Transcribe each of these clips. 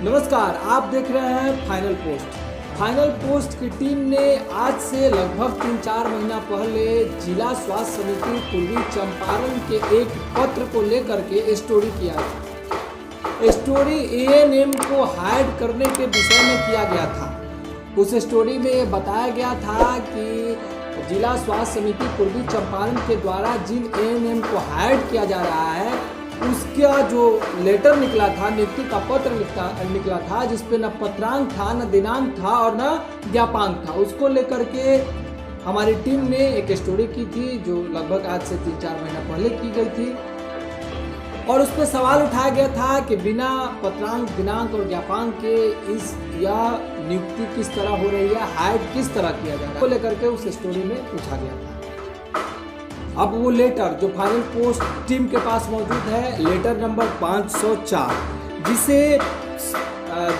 नमस्कार, आप देख रहे हैं फाइनल पोस्ट। फाइनल पोस्ट की टीम ने आज से लगभग 3-4 महीना पहले जिला स्वास्थ्य समिति पूर्वी चंपारण के एक पत्र को लेकर के स्टोरी किया था। स्टोरी एएनएम को हायर करने के विषय में किया गया था। उस स्टोरी में ये बताया गया था कि जिला स्वास्थ्य समिति पूर्वी चंपारण के द्वारा जिन एएनएम को हायर किया जा रहा है उसका जो लेटर निकला था, नियुक्ति का पत्र निकला था, जिसपे न पत्रांक था, न दिनांक था और न ज्ञापांक था, उसको लेकर के हमारी टीम ने एक स्टोरी की थी जो लगभग आज से 3-4 महीना पहले की गई थी। और उस पर सवाल उठाया गया था कि बिना पत्रांक, दिनांक और ज्ञापांक के यह नियुक्ति किस तरह हो रही है, हायर किस तरह किया जा रहा है, को लेकर के उस स्टोरी में पूछा गया था। अब वो लेटर जो फाइनल पोस्ट टीम के पास मौजूद है, लेटर नंबर 504,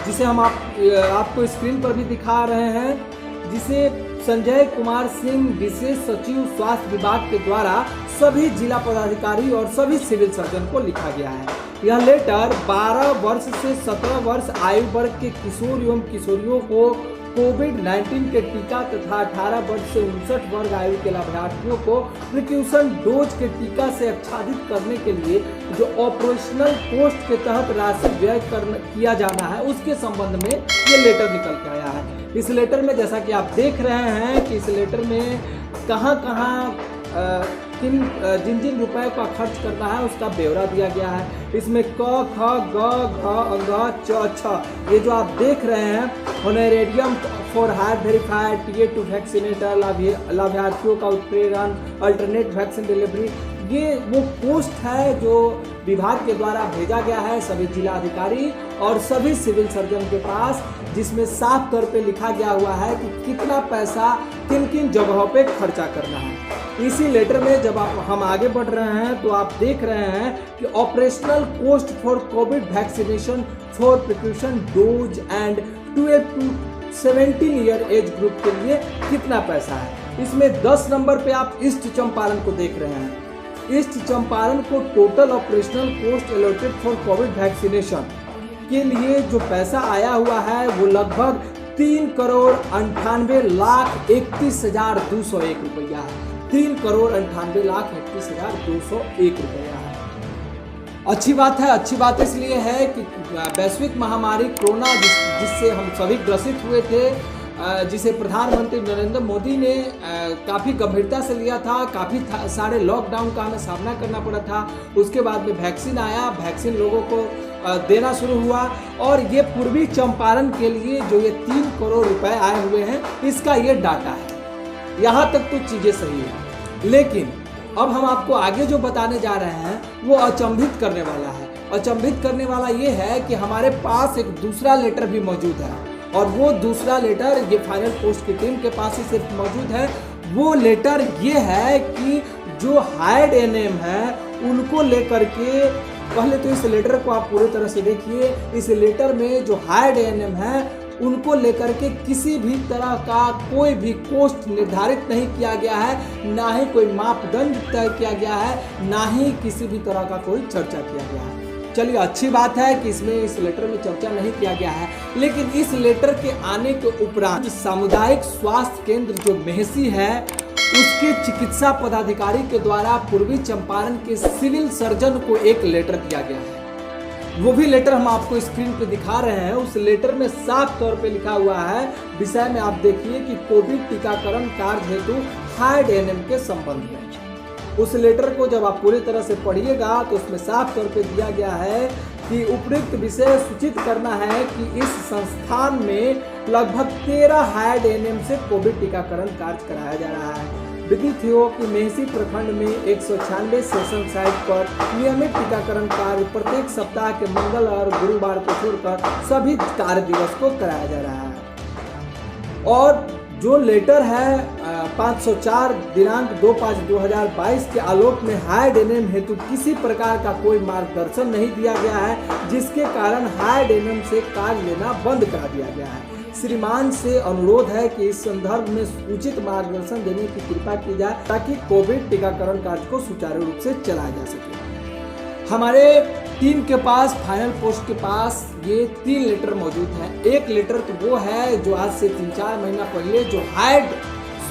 जिसे हम आपको स्क्रीन पर भी दिखा रहे हैं, जिसे संजय कुमार सिंह विशेष सचिव स्वास्थ्य विभाग के द्वारा सभी जिला पदाधिकारी और सभी सिविल सर्जन को लिखा गया है। यह लेटर 12 वर्ष से 17 वर्ष आयु वर्ग के किशोर एवं किशोरियों को कोविड-19 के टीका तथा 18 वर्ष से 59 वर्ग आयु के लाभार्थियों को प्रिकॉशन डोज के टीका से आच्छादित करने के लिए जो ऑपरेशनल पोस्ट के तहत राशि व्यय किया जाना है, उसके संबंध में ये लेटर निकल के आया है। इस लेटर में जैसा कि आप देख रहे हैं कि इस लेटर में कहाँ जिन जिन रुपए का खर्च करना है उसका ब्यौरा दिया गया है। इसमें क, ख, ग, घ, ङ, च, छ, ये जो आप देख रहे हैं, honorarium for higher verified tier two vaccinator, लाभार्थियों का उत्प्रेरण, अल्टरनेट वैक्सीन डिलीवरी, ये वो पोस्ट है जो विभाग के द्वारा भेजा गया है सभी जिला अधिकारी और सभी सिविल सर्जन के पास, जिसमें साफ तौर पे लिखा गया हुआ है कि कितना पैसा किन किन जगहों पे खर्चा करना है। इसी लेटर में जब हम आगे बढ़ रहे हैं तो आप देख रहे हैं कि operational post for Covid vaccination for precaution dose and 12 to 17 year age group के लिए कितना पैसा है। इसमें 10 नंबर पे आप ईस्ट चंपारण को देख रहे हैं। ईस्ट चंपारण को total operational post allotted for Covid vaccination के लिए जो पैसा आया हुआ है वो लगभग 3,98,31,201 रुपया है। 3,98,31,201 रुपया है। अच्छी बात है। अच्छी बात इसलिए है कि वैश्विक महामारी कोरोना जिससे हम सभी ग्रसित हुए थे, जिसे प्रधानमंत्री नरेंद्र मोदी ने काफ़ी गंभीरता से लिया था, काफ़ी सारे लॉकडाउन का हमें सामना करना पड़ा था। उसके बाद में वैक्सीन आया, वैक्सीन लोगों को देना शुरू हुआ और ये पूर्वी चंपारण के लिए जो ये 3 करोड़ रुपए आए हुए हैं, इसका ये डाटा है। यहाँ तक तो चीज़ें सही है, लेकिन अब हम आपको आगे जो बताने जा रहे हैं वो अचंभित करने वाला है। अचंभित करने वाला ये है कि हमारे पास एक दूसरा लेटर भी मौजूद है और वो दूसरा लेटर ये फाइनल पोस्ट की टीम के पास ही सिर्फ मौजूद है। वो लेटर ये है कि जो हायर्ड एएनएम है उनको लेकर के, पहले तो इस लेटर को आप पूरी तरह से देखिए। इस लेटर में जो हायर्ड एएनएम है उनको लेकर के किसी भी तरह का कोई भी कोस्ट निर्धारित नहीं किया गया है, ना ही कोई मापदंड तय किया गया है, ना ही किसी भी तरह का कोई चर्चा किया गया है। चलिए, अच्छी बात है कि इसमें इस लेटर में चर्चा नहीं किया गया है, लेकिन इस लेटर के आने के उपरांत सामुदायिक स्वास्थ्य केंद्र जो मेहसी है उसके चिकित्सा पदाधिकारी के द्वारा पूर्वी चंपारण के सिविल सर्जन को एक लेटर दिया गया है। वो भी लेटर हम आपको स्क्रीन पे दिखा रहे हैं। उस लेटर में साफ तौर पे लिखा हुआ है, विषय में आप देखिए कि कोविड टीकाकरण कार्य हेतु हायर्ड एएनएम के संबंध में। उस लेटर को जब आप पूरी तरह से पढ़िएगा तो उसमें साफ तौर पे दिया गया है कि उपयुक्त विषय सूचित करना है कि इस संस्थान में लगभग 13 हायर्ड एएनएम से कोविड टीकाकरण कार्य कराया जा रहा है। विदित हो कि मेहसी प्रखंड में 196 सेशन साइट पर नियमित टीकाकरण कार्य प्रत्येक सप्ताह के मंगल और गुरुवार को छोड़कर सभी कार्य दिवस को कराया जा रहा है। और जो लेटर है 504 दिनांक 2/5/2022 के आलोक में हायर्ड एएनएम हेतु किसी प्रकार का कोई मार्गदर्शन नहीं दिया गया है, जिसके कारण हायर्ड एएनएम से कार्य लेना बंद करा दिया गया है। श्रीमान से अनुरोध है कि इस संदर्भ में उचित मार्गदर्शन देने की कृपा की जाए ताकि कोविड टीकाकरण कार्य को सुचारू रूप से चलाया जा सके। हमारे टीम के पास, फाइनल पोस्ट के पास ये 3 लेटर मौजूद है। एक लेटर तो वो है जो आज से 3-4 महीना पहले जो हाइड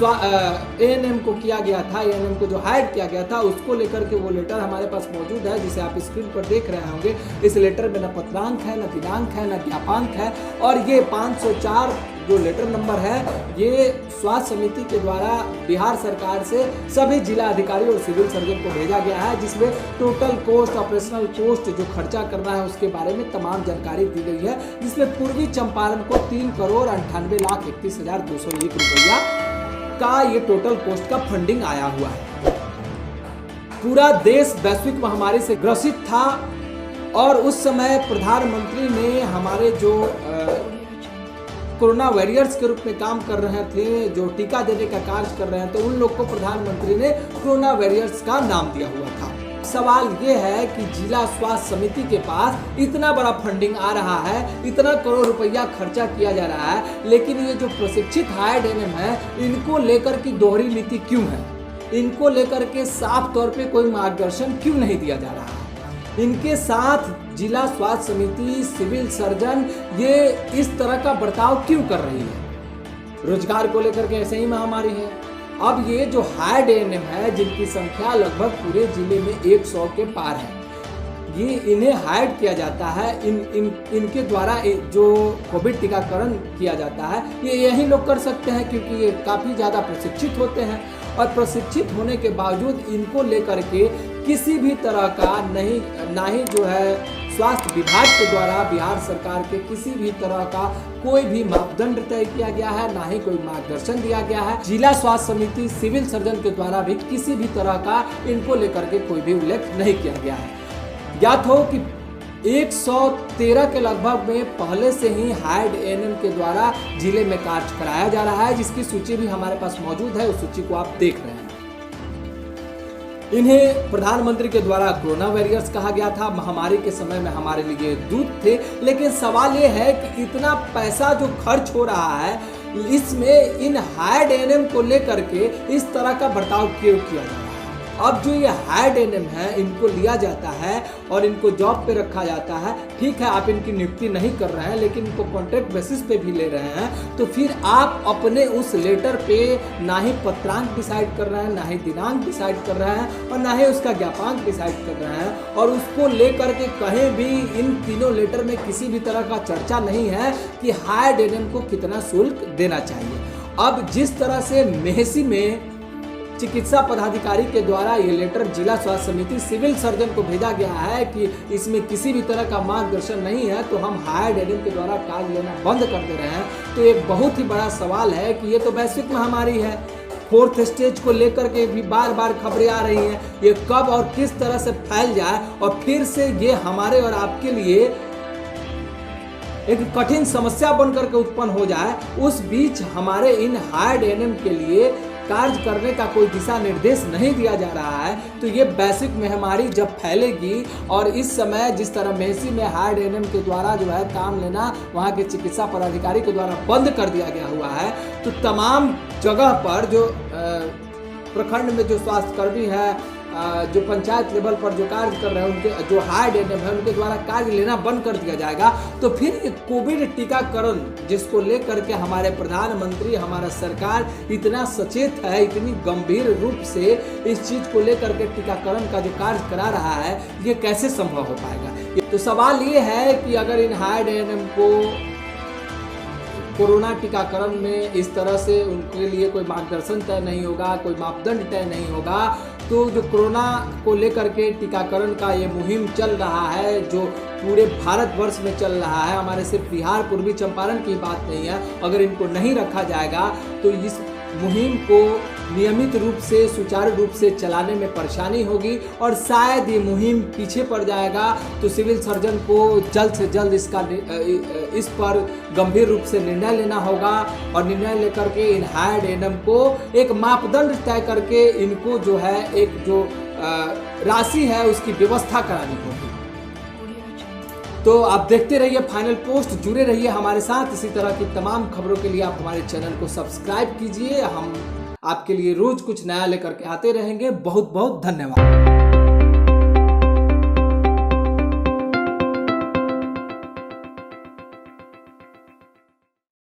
एएनएम को किया गया था, एएनएम को जो हाइड किया गया था उसको लेकर के वो लेटर हमारे पास मौजूद है, जिसे आप स्क्रीन पर देख रहे होंगे। इस लेटर में न पत्रांक है, न दिनांक है, न ज्ञापांक है, और ये 504 जो लेटर नंबर है ये स्वास्थ्य समिति के द्वारा बिहार सरकार से सभी जिला अधिकारी और सिविल सर्जन को भेजा गया है, जिसमें टोटल कॉस्ट, ऑपरेशनल कॉस्ट जो खर्चा करना है उसके बारे में तमाम जानकारी दी गई है, जिसमें पूर्वी चंपारण को 3,98,31,201 रुपया का ये टोटल कॉस्ट का फंडिंग आया हुआ है। पूरा देश वैश्विक महामारी से ग्रसित था और उस समय प्रधानमंत्री ने हमारे जो कोरोना वॉरियर्स के रूप में काम कर रहे थे, जो टीका देने का कार्य कर रहे थे, उन लोग को प्रधानमंत्री ने कोरोना वॉरियर्स का नाम दिया हुआ था। सवाल ये है कि जिला स्वास्थ्य समिति के पास इतना बड़ा फंडिंग आ रहा है, इतना करोड़ रुपया खर्चा किया जा रहा है, लेकिन ये जो प्रशिक्षित हायर एएनएम है इनको लेकर की दोहरी नीति क्यों है? इनको लेकर के साफ तौर पे कोई मार्गदर्शन क्यों नहीं दिया जा रहा है? इनके साथ जिला स्वास्थ्य समिति, सिविल सर्जन ये इस तरह का बर्ताव क्यों कर रही है? रोजगार को लेकर के ऐसे ही महामारी है। अब ये जो हाइड एएनएम है, जिनकी संख्या लगभग पूरे जिले में 100 के पार है, ये इन्हें हाइड किया जाता है। इनके द्वारा जो कोविड टीकाकरण किया जाता है ये यही लोग कर सकते हैं, क्योंकि ये काफ़ी ज़्यादा प्रशिक्षित होते हैं, और प्रशिक्षित होने के बावजूद इनको लेकर के किसी भी तरह का ना ही जो है स्वास्थ्य विभाग के द्वारा बिहार सरकार के किसी भी तरह का कोई भी मापदंड तय किया गया है, ना ही कोई मार्गदर्शन दिया गया है। जिला स्वास्थ्य समिति, सिविल सर्जन के द्वारा भी किसी भी तरह का इनको लेकर के कोई भी उल्लेख नहीं किया गया है। ज्ञात हो कि 113 के लगभग में पहले से ही हाइड एएनएम के द्वारा जिले में कार्य कराया जा रहा है, जिसकी सूची भी हमारे पास मौजूद है। उस सूची को आप देख रहे हैं। इन्हें प्रधानमंत्री के द्वारा कोरोना वॉरियर्स कहा गया था। महामारी के समय में हमारे लिए दूत थे, लेकिन सवाल ये है कि इतना पैसा जो खर्च हो रहा है इसमें इन हाइड एएनएम को लेकर के इस तरह का बर्ताव क्यों किया जा रहा है? अब जो ये हाइड एएनएम है इनको लिया जाता है और इनको जॉब पे रखा जाता है। ठीक है, आप इनकी नियुक्ति नहीं कर रहे हैं, लेकिन इनको कॉन्ट्रैक्ट बेसिस पे भी ले रहे हैं, तो फिर आप अपने उस लेटर पे ना ही पत्रांक डिसाइड कर रहे हैं, ना ही दिनांक डिसाइड कर रहे हैं, और ना ही उसका ज्ञापांक डिसाइड कर रहे हैं, और उसको लेकर के कहीं भी इन तीनों लेटर में किसी भी तरह का चर्चा नहीं है कि हाइड एएनएम को कितना शुल्क देना चाहिए। अब जिस तरह से मेहसी में चिकित्सा पदाधिकारी के द्वारा ये लेटर जिला स्वास्थ्य समिति, सिविल सर्जन को भेजा गया है कि इसमें किसी भी तरह का मार्गदर्शन नहीं है, तो हम हाइड एएनएम के द्वारा कार्य लेना बंद कर दे रहे हैं, तो एक बहुत ही बड़ा सवाल है कि ये तो वैश्विक महामारी है। 4th स्टेज को लेकर के भी बार बार खबरें आ रही हैं, ये कब और किस तरह से फैल जाए और फिर से ये हमारे और आपके लिए एक कठिन समस्या बनकर के उत्पन्न हो जाए। उस बीच हमारे इन हाइड एएनएम के लिए कार्य करने का कोई दिशा निर्देश नहीं दिया जा रहा है, तो ये वैश्विक महामारी जब फैलेगी, और इस समय जिस तरह मेहसी में हाइड एएनएम के द्वारा जो है काम लेना वहाँ के चिकित्सा पदाधिकारी के द्वारा बंद कर दिया गया हुआ है, तो तमाम जगह पर जो प्रखंड में जो स्वास्थ्यकर्मी है, जो पंचायत लेवल पर जो कार्य कर रहे हैं, उनके जो हाइड एएनएम है उनके द्वारा कार्य लेना बंद कर दिया जाएगा, तो फिर ये कोविड टीकाकरण जिसको लेकर के हमारे प्रधानमंत्री, हमारा सरकार इतना सचेत है, इतनी गंभीर रूप से इस चीज को लेकर के टीकाकरण का जो कार्य करा रहा है, ये कैसे संभव हो पाएगा? तो सवाल ये है कि अगर इन हाइड एएनएम को कोरोना टीकाकरण में इस तरह से उनके लिए कोई मार्गदर्शन तय नहीं होगा, कोई मापदंड तय नहीं होगा, तो जो कोरोना को लेकर के टीकाकरण का ये मुहिम चल रहा है, जो पूरे भारतवर्ष में चल रहा है, हमारे सिर्फ बिहार, पूर्वी चंपारण की बात नहीं है, अगर इनको नहीं रखा जाएगा तो इस मुहिम को नियमित रूप से, सुचारू रूप से चलाने में परेशानी होगी, और शायद ये मुहिम पीछे पड़ जाएगा। तो सिविल सर्जन को जल्द से जल्द इस पर गंभीर रूप से निर्णय लेना होगा, और निर्णय लेकर के इन हाइड एएनएम को एक मापदंड तय करके इनको जो है एक जो राशि है उसकी व्यवस्था करानी होगी। तो आप देखते रहिए फाइनल पोस्ट, जुड़े रहिए हमारे साथ। इसी तरह की तमाम खबरों के लिए आप हमारे चैनल को सब्सक्राइब कीजिए। हम आपके लिए रोज कुछ नया लेकर के आते रहेंगे। बहुत बहुत धन्यवाद।